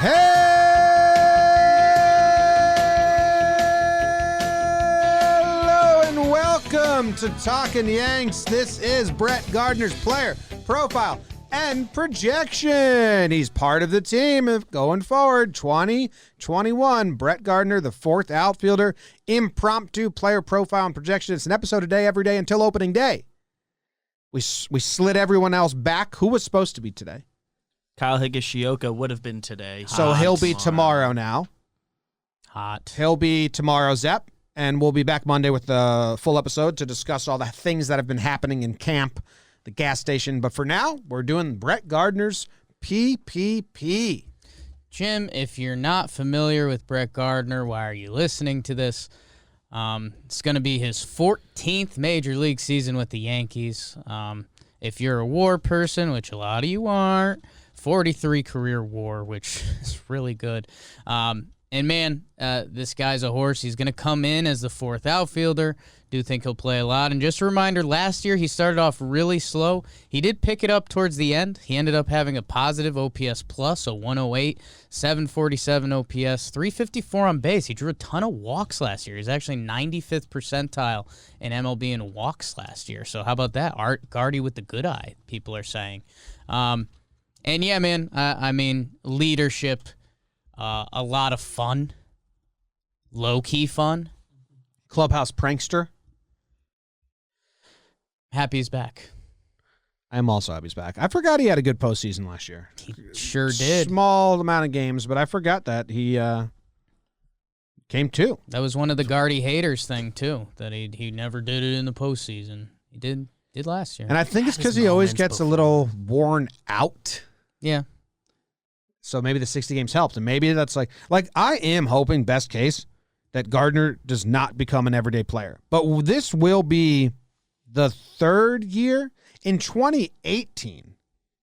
Hello and welcome to Talkin Yanks. This is Brett Gardner's player profile and projection. He's part of the team going forward. 2021. Brett Gardner, the fourth outfielder. Impromptu player profile and projection. It's an episode a day, every day until opening day. We slid everyone else back. Who was supposed to be today? Kyle Higashioka would have been today. So he'll be tomorrow now. Hot. He'll be tomorrow, Zep, and we'll be back Monday with the full episode to discuss all the things that have been happening in camp, the gas station. But for now, we're doing Brett Gardner's PPP. Jim, if you're not familiar with Brett Gardner, why are you listening to this? It's going to be his 14th Major League season with the Yankees. If you're a WAR person, which a lot of you aren't, 43 career WAR, which is really good. And, man, this guy's a horse. He's going to come in as the fourth outfielder. Do think he'll play a lot. And just a reminder, last year he started off really slow. He did pick it up towards the end. He ended up having a positive OPS plus, a 108, 747 OPS, 354 on base. He drew a ton of walks last year. He's actually 95th percentile in MLB in walks last year. So how about that? Art Gardy with the good eye, people are saying. And, yeah, man, I mean, leadership, a lot of fun, low-key fun. Clubhouse prankster. Happy he's back. I am also happy he's back. I forgot he had a good postseason last year. He sure did. Small amount of games, but I forgot that he came too. That was one of the Gardy haters thing, too, that he never did it in the postseason. He did last year. And I think it's because he always gets a little worn out. Yeah. So maybe the 60 games helped. And maybe that's like I am hoping, best case, that Gardner does not become an everyday player. But this will be the third year. In 2018,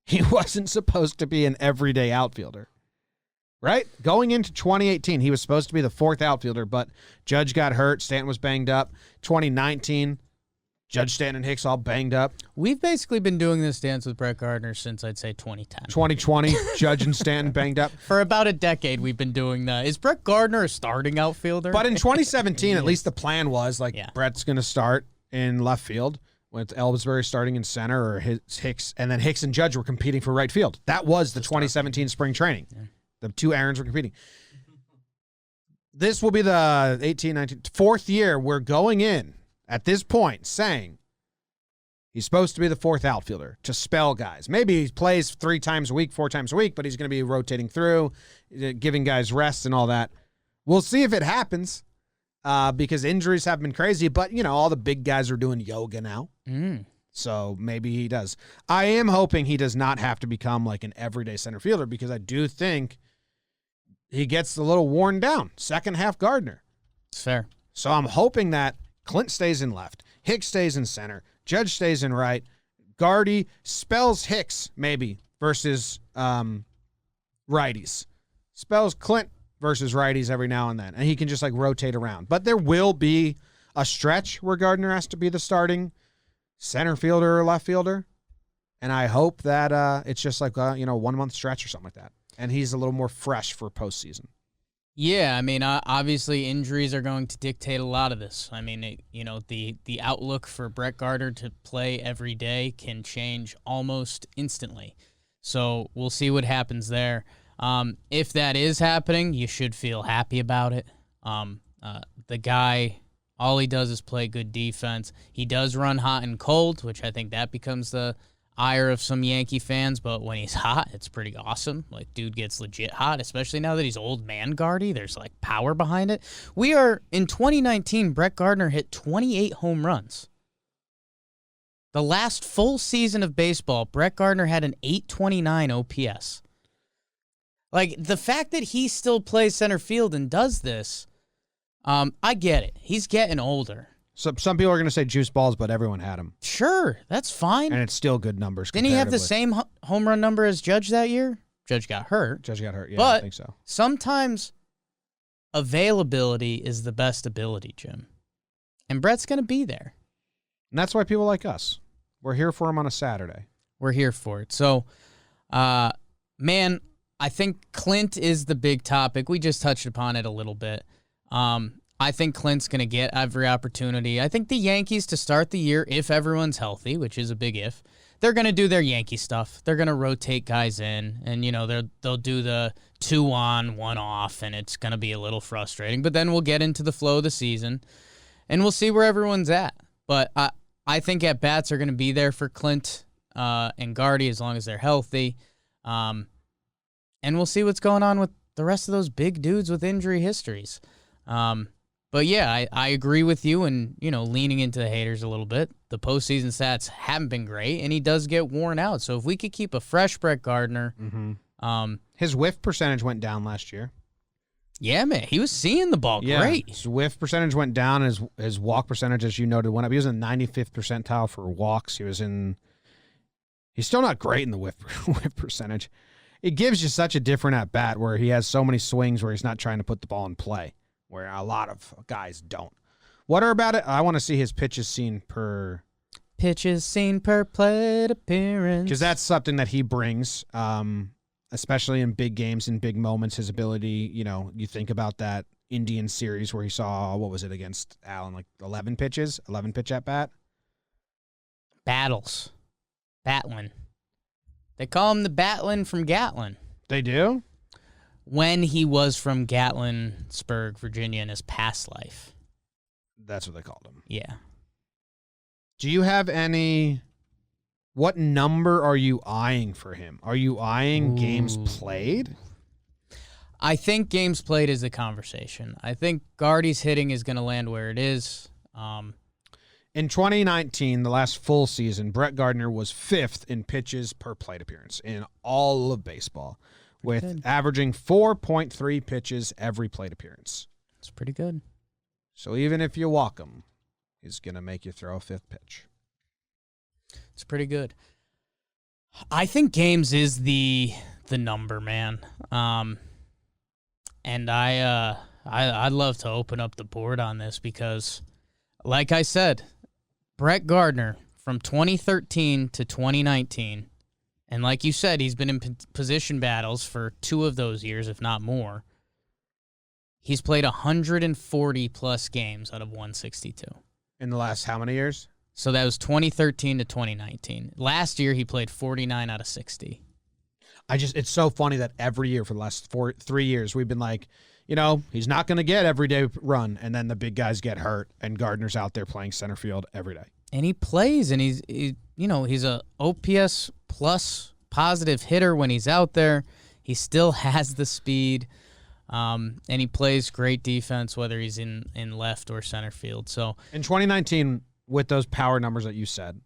he wasn't supposed to be an everyday outfielder. Right? Going into 2018, he was supposed to be the fourth outfielder, but Judge got hurt. Stanton was banged up. 2019, Judge, Stanton, and Hicks all banged up. We've basically been doing this dance with Brett Gardner since, I'd say, 2010. 2020, Judge and Stanton banged up. For about a decade, we've been doing that. Is Brett Gardner a starting outfielder? But in 2017, at least the plan was, Brett's going to start in left field with Ellsbury starting in center, or Hicks, and then Hicks and Judge were competing for right field. That was the 2017 spring training. Yeah. The two Aarons were competing. This will be the 18-19 fourth year we're going in at this point saying he's supposed to be the fourth outfielder to spell guys. Maybe he plays 3 times a week, 4 times a week, but he's going to be rotating through, giving guys rest and all that. We'll see if it happens because injuries have been crazy, but, all the big guys are doing yoga now. So maybe he does. I am hoping he does not have to become like an everyday center fielder because I do think he gets a little worn down. Second half Gardner. It's fair. So I'm hoping that Clint stays in left, Hicks stays in center, Judge stays in right, Gardy spells Hicks maybe versus righties, spells Clint versus righties every now and then, and he can just rotate around. But there will be a stretch where Gardner has to be the starting center fielder or left fielder, and I hope that it's just 1 month stretch or something like that, and he's a little more fresh for postseason. Yeah, I mean, obviously injuries are going to dictate a lot of this. I mean, the outlook for Brett Gardner to play every day can change almost instantly. So we'll see what happens there. If that is happening, you should feel happy about it. The guy, all he does is play good defense. He does run hot and cold, which I think that becomes the ire of some Yankee fans, but when he's hot, it's pretty awesome. Dude gets legit hot, especially now that he's old man Gardy. There's, power behind it. In 2019, Brett Gardner hit 28 home runs. The last full season of baseball, Brett Gardner had an 829 OPS. The fact that he still plays center field and does this, I get it. He's getting older. So some people are going to say juice balls, but everyone had him. Sure, that's fine. And it's still good numbers. Didn't he have the same home run number as Judge that year? Judge got hurt. Yeah, but I think so. Sometimes availability is the best ability, Jim. And Brett's going to be there. And that's why people like us. We're here for him on a Saturday. We're here for it. So, man, I think Clint is the big topic. We just touched upon it a little bit. I think Clint's going to get every opportunity. I think the Yankees to start the year, if everyone's healthy, which is a big if, they're going to do their Yankee stuff. They're going to rotate guys in, and they'll do the 2 on, 1 off, and it's going to be a little frustrating. But then we'll get into the flow of the season, and we'll see where everyone's at. But I think at-bats are going to be there for Clint and Gardy as long as they're healthy. And we'll see what's going on with the rest of those big dudes with injury histories. But yeah, I agree with you and, leaning into the haters a little bit. The postseason stats haven't been great, and he does get worn out. So if we could keep a fresh Brett Gardner. His whiff percentage went down last year. Yeah, man. He was seeing the ball great. His whiff percentage went down. His walk percentage, as you noted, went up. He was in the 95th percentile for walks. He's still not great in the whiff percentage. It gives you such a different at-bat where he has so many swings where he's not trying to put the ball in play, where a lot of guys don't. What are about it? I want to see his pitches seen per plate appearance. Because that's something that he brings, especially in big games and big moments. His ability, you think about that Indian series where he saw, what was it against Allen, like 11 pitch at-bat? Battles. Batlin. They call him the Batlin from Gatlin. They do? When he was from Gatlinburg, Virginia, in his past life. That's what they called him. Yeah. Do you have what number are you eyeing for him? Are you eyeing games played? I think games played is the conversation. I think Gardy's hitting is going to land where it is. In 2019, the last full season, Brett Gardner was 5th in pitches per plate appearance in all of baseball, with averaging 4.3 pitches every plate appearance. That's pretty good. So even if you walk him, he's going to make you throw a 5th pitch. It's pretty good. I think games is the number, man. And I'd love to open up the board on this because, like I said, Brett Gardner from 2013 to 2019, and like you said, he's been in position battles for 2 of those years, if not more. He's played 140-plus games out of 162. In the last how many years? So that was 2013 to 2019. Last year, he played 49 out of 60. It's so funny that every year for the last 3 years, we've been like, he's not going to get everyday run, and then the big guys get hurt, and Gardner's out there playing center field every day. And he plays, and he's a OPS plus positive hitter when he's out there. He still has the speed, and he plays great defense, whether he's in left or center field. So in 2019, with those power numbers that you said,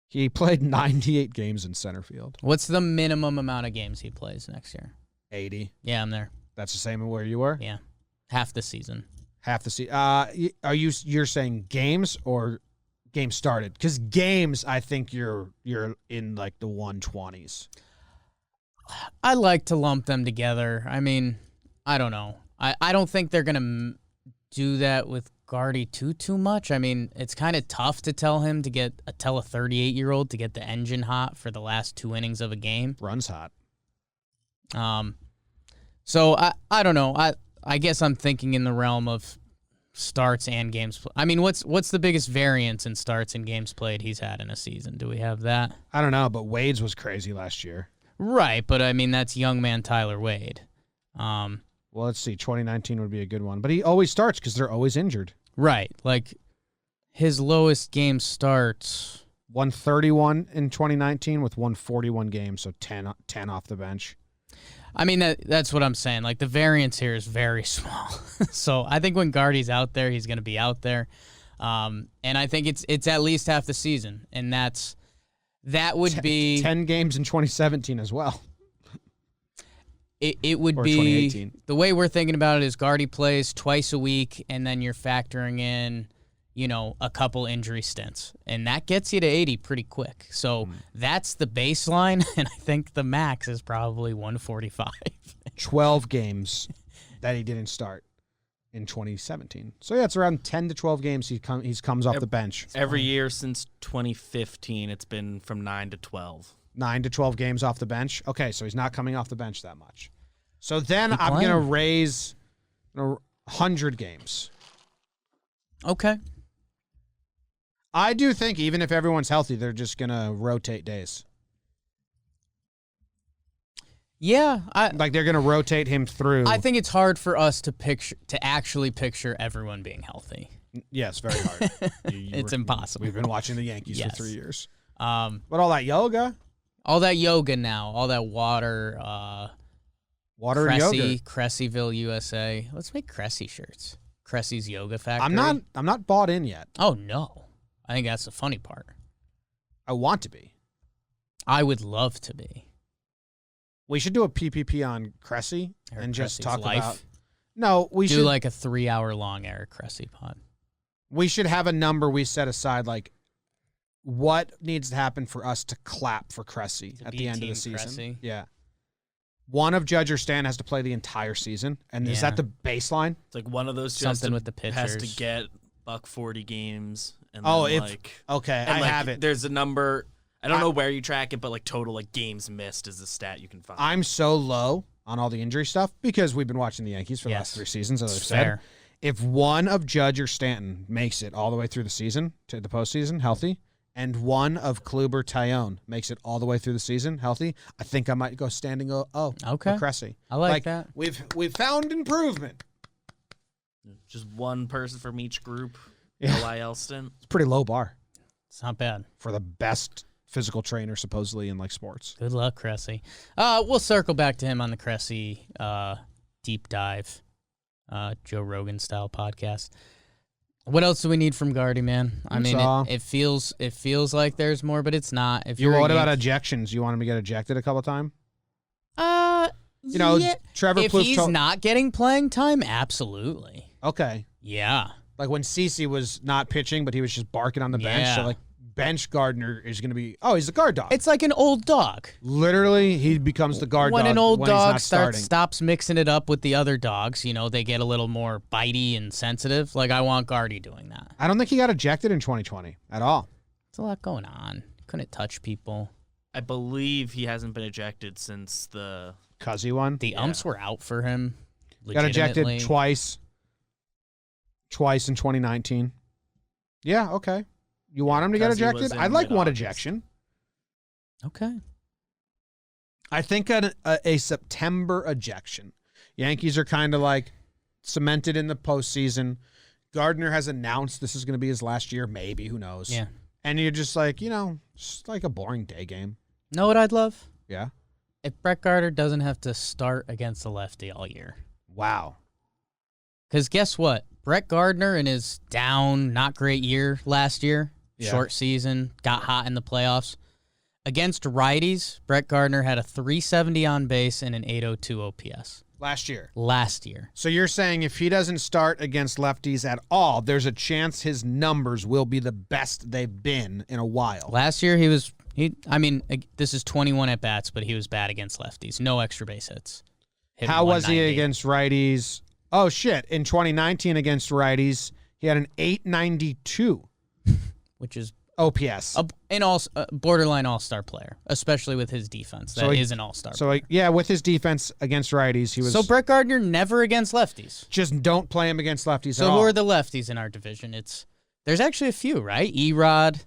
he played 98 games in center field. What's the minimum amount of games he plays next year? 80. Yeah, I'm there. That's the same where you were? Yeah. Half the season. Half the season. You're saying games or games started? Because games, I think you're in like the 120s. I like to lump them together. I mean, I don't know. I don't think they're going to do that with Gardy too much. I mean, it's kind of tough to tell a 38-year-old to get the engine hot for the last 2 innings of a game. Runs hot. So I don't know. I guess I'm thinking in the realm of starts and games. I mean, what's the biggest variance in starts and games played he's had in a season? Do we have that? I don't know, but Wade's was crazy last year. Right, but I mean that's young man Tyler Wade. Well, let's see. 2019 would be a good one, but he always starts because they're always injured. Right, like his lowest game starts 131 in 2019 with 141 games, so 10 off the bench. I mean, that's what I'm saying. Like, the variance here is very small. So I think when Gardy's out there, he's going to be out there. And I think it's at least half the season. And that would be 10 games in 2017 as well. It would or be 2018. The way we're thinking about it is Gardy plays twice a week, and then you're factoring in, a couple injury stints. And that gets you to 80 pretty quick. So that's the baseline, and I think the max is probably 145. 12 games that he didn't start in 2017. So, yeah, it's around 10 to 12 games he comes off the bench. Every year since 2015, it's been from 9 to 12. 9 to 12 games off the bench. Okay, so he's not coming off the bench that much. So then Keep I'm going to playing. raise 100 games. Okay. I do think even if everyone's healthy, they're just going to rotate days. Yeah, Like they're going to rotate him through. I think it's hard for us to actually picture everyone being healthy. Yes, very hard. It's impossible. We've been watching the Yankees Yes. for 3 years. But But all that yoga, all that yoga now, all that water, water and yoga. Cressyville, USA. Let's make Cressy shirts. Cressy's Yoga Factory. I'm not bought in yet. Oh no, I think that's the funny part. I want to be. I would love to be. We should do a PPP on Cressy Eric and just Cressy's talk life. about. No, we Do should like a 3-hour-long Eric Cressy pod. we should have a number we set aside, like what needs to happen for us to clap for Cressy To at be the a end of the team season. Cressy? Yeah. One of Judge or Stan has to play the entire season, and is Yeah. that the baseline? It's like one of those Something with the has to pitchers. get $140 games. And Oh, then, if like, okay, and I like, have it. There's a number. I don't know where you track it, but like total like games missed is the stat you can find. I'm so low on all the injury stuff because we've been watching the Yankees for the last 3 seasons, as I've It's said. fair. If one of Judge or Stanton makes it all the way through the season to the postseason healthy, and one of Kluber Tyone makes it all the way through the season healthy, I think I might go standing Okay. for Cressy. I like that. We've found improvement. Just one person from each group. Yeah. Eli Elston. It's a pretty low bar It's not bad. for the best physical trainer supposedly in like sports. Good luck, Cressy. We'll circle back to him on the Cressy deep dive, Joe Rogan style podcast. What else do we need from Gardy, man? I mean, it feels like there's more, but it's not. If you're What about ejections? You want him to get ejected a couple times? You know, yeah. Trevor If Plouffe he's not getting playing time, absolutely. Okay. Yeah. Like when CeCe was not pitching, but he was just barking on the bench. So Yeah. like bench Gardner is going to be, he's the guard dog. It's like an old dog. Literally, he becomes the guard When dog an old when he's dog not starting. stops mixing it up with the other dogs, they get a little more bitey and sensitive. Like I want Gardy doing that. I don't think he got ejected in 2020 at all. There's a lot going on. Couldn't touch people. I believe he hasn't been ejected since the. Cuzzy one. The umps were out for him. Got ejected legitimately. twice in 2019. Yeah, okay. You want him to get Cuzzy was ejected? in I'd like one mid-August. ejection. Okay. I think a September ejection. Yankees are kind of like cemented in the postseason. Gardner has announced this is going to be his last year, maybe, who knows. Yeah. And you're just like, just like a boring day game. Know what I'd love? Yeah. If Brett Gardner doesn't have to start against a lefty all year. Wow. Because guess what? Brett Gardner in his down, not great year last year, short season, got hot in the playoffs. Against righties, Brett Gardner had a 370 on base and an 802 OPS. Last year. So you're saying if he doesn't start against lefties at all, there's a chance his numbers will be the best they've been in a while. Last year this is 21 at bats, but he was bad against lefties. No extra base hits. Hit How was he 190. against righties? Oh, shit. In 2019 against righties, he had an 892 Which is OPS. borderline all-star player, especially with his defense. That is an all-star player. So, with his defense against righties, he was. So Brett Gardner never against lefties. Just don't play him against lefties So at all. who are the lefties in our division? There's actually a few, right? Erod,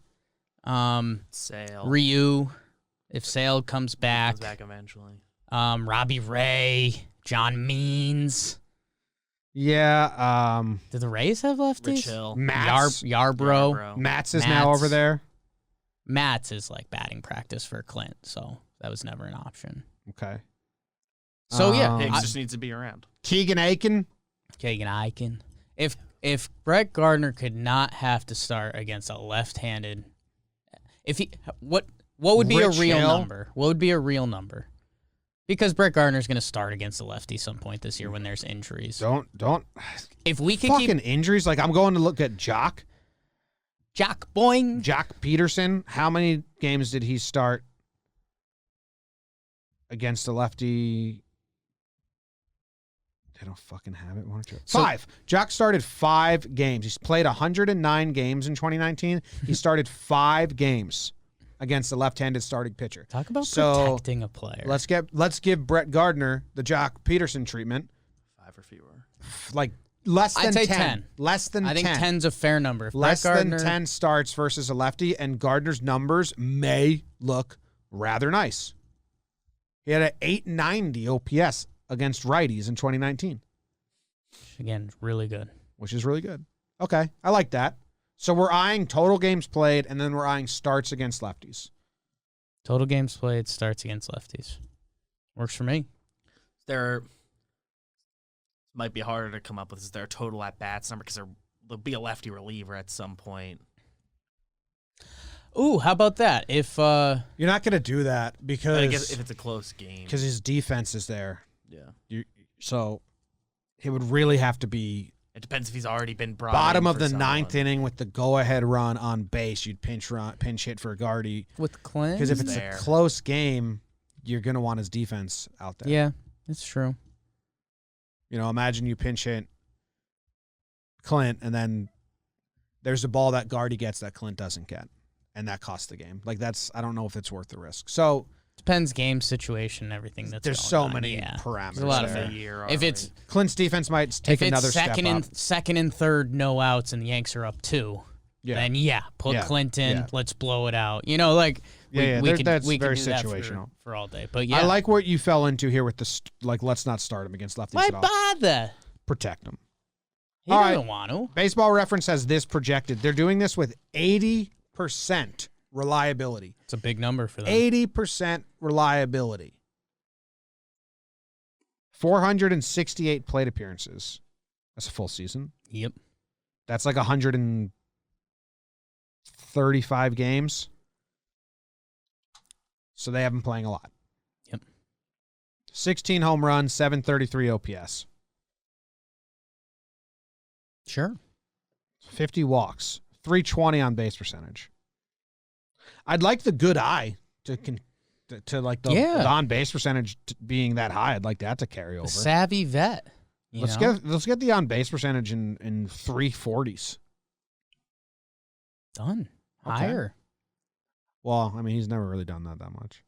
Sale. Ryu, if Sale comes back, Comes back eventually. Robbie Ray, John Means. Yeah. Do the Rays have lefties? Rich Hill. Matz. Yarbrough. Matz is now Matz. over there. Matz is like batting practice for Clint, so that was never an option. Okay. So yeah, Higgs just needs to be around. Keegan Aiken. Kagan Eichen. If Brett Gardner could not have to start against a left-handed, what would be Rich a real Hill? number? What would be a real number? Because Brett Gardner's going to start against a lefty some point this year when there's injuries. Don't. If we could Fucking keep injuries. Like, I'm going to look at Jock Boing, Peterson. How many games did he start against a lefty? They don't fucking have it. 1 or 2. 5. Jock started 5 games. He's played 109 games in 2019. He started 5 games. against a left-handed starting pitcher. Talk about So, protecting a player. Let's give Brett Gardner the Jock Peterson treatment. 5 or fewer. Like less than I'd say 10. Less than 10. I think 10's a fair number. If Less Brett than Gardner, 10 starts versus a lefty, and Gardner's numbers may look rather nice. He had an 890 OPS against righties in 2019. Again, really good. Which is really good. Okay, I like that. So we're eyeing total games played, and then we're eyeing starts against lefties. Total games played, starts against lefties. Works for me. Might be harder to come up with is their total at-bats number because there'll be a lefty reliever at some point. Ooh, how about that? If You're not going to do that I because guess if it's a close game. his defense is there. Yeah. So it would really have to be It depends if he's already been brought bottom in of for the ninth someone. inning with the go-ahead run on base. You'd pinch hit for Gardy. with Clint, Because if it's there. a close game, you're going to want his defense out there. yeah, it's true. You know, imagine you pinch hit Clint, and then there's a ball that Gardy gets that Clint doesn't get, and that costs the game. Like, I don't know if it's worth the risk. So Depends game situation, everything that's there's going so on. many Yeah. parameters There's a lot of there. it. Year If already. it's Clint's defense might take if it's another second step and up. second and third, no outs, and the Yanks are up 2, then put Yeah. Clint in. Yeah. Let's blow it out. You know, like Yeah, we could that's we could very do that situational. for all day. But yeah, I like what you fell into here with let's not start him against lefties why at all. bother? Protect him. He All doesn't right. want to. Baseball Reference has this projected. They're doing this with 80% reliability. It's a big number for them. 80% reliability. 468 plate appearances. That's a full season. Yep. That's like 135 games. So they have been playing a lot. Yep. 16 home runs, 733 OPS. Sure. 50 walks, 320 on base percentage. I'd like the good eye to like the on base percentage being that high. I'd like that to carry over. A savvy vet. Let's get the on base percentage in 340s. Done. Okay. Higher. Well, I mean, he's never really done that much.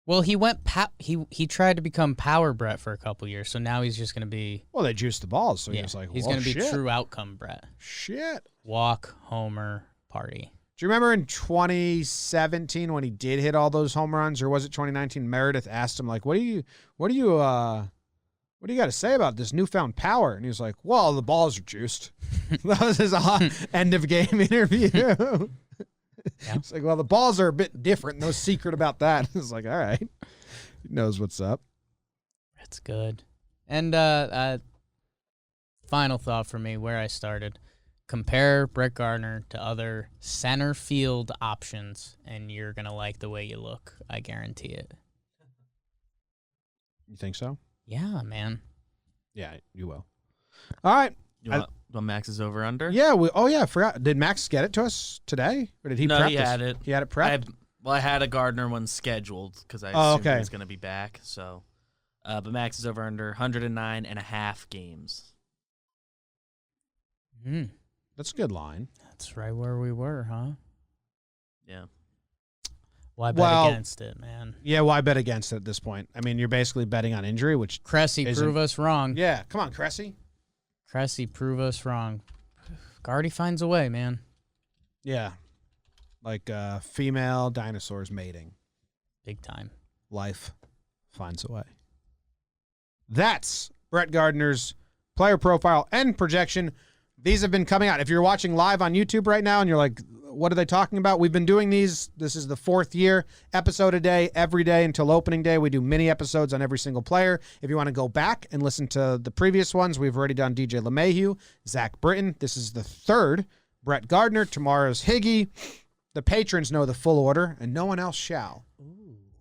Well, he went he tried to become power Brett for a couple years, so now he's just going to be Well, they juiced the balls, so he was like, he's well, going to be shit. true outcome Brett. Shit. Walk, homer, party. Do you remember in 2017 when he did hit all those home runs, or was it 2019? Meredith asked him, like, what do you got to say about this newfound power? And he was like, well, the balls are juiced. That was his end of game interview. Yeah. It's like, well, the balls are a bit different. No secret about that. It's like, all right. He knows what's up. That's good. And final thought for me, where I started. Compare Brett Gardner to other center field options, and you're going to like the way you look. I guarantee it. You think so? Yeah, man. Yeah, you will. All right. You want Max's over under? Yeah. I forgot. Did Max get it to us today, or did he? No, prep he this? had it. He had it prepped. I had a Gardner one scheduled because I assumed he was going to be back. So, but Max is over under 109.5 games. That's a good line. That's right where we were, huh? Yeah. Why bet against it, man? Yeah, why bet against it at this point? I mean, you're basically betting on injury, which Cressy, isn't- prove us wrong. Yeah, come on, Cressy. Cressy, prove us wrong. Gardy finds a way, man. Yeah, like female dinosaurs mating. Big time. Life finds a way. That's Brett Gardner's player profile and projection. These have been coming out. If you're watching live on YouTube right now and you're like, what are they talking about? We've been doing these. This is the 4th year, episode a day, every day until opening day. We do mini episodes on every single player. If you want to go back and listen to the previous ones, we've already done DJ LeMahieu, Zach Britton. This is the 3rd. Brett Gardner. Tomorrow's Higgy. The patrons know the full order, and no one else shall.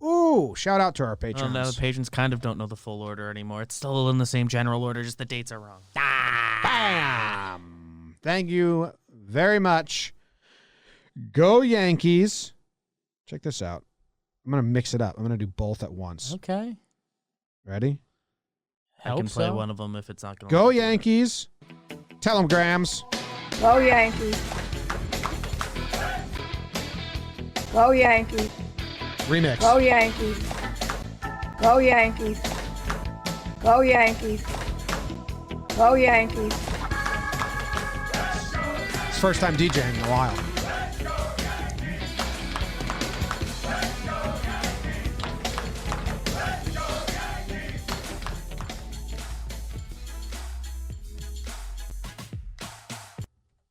Ooh, shout out to our patrons. Well, now the patrons kind of don't know the full order anymore. It's still in the same general order, just the dates are wrong. Bam! Thank you very much. Go Yankees. Check this out. I'm going to mix it up. I'm going to do both at once. Okay. Ready? I can play one of them if it's not going to Go Yankees. Tell them, Grams. Go Yankees. Go Yankees. Remix. Go Yankees. Go Yankees. Go Yankees. Go Yankees. It's first time DJing in a while.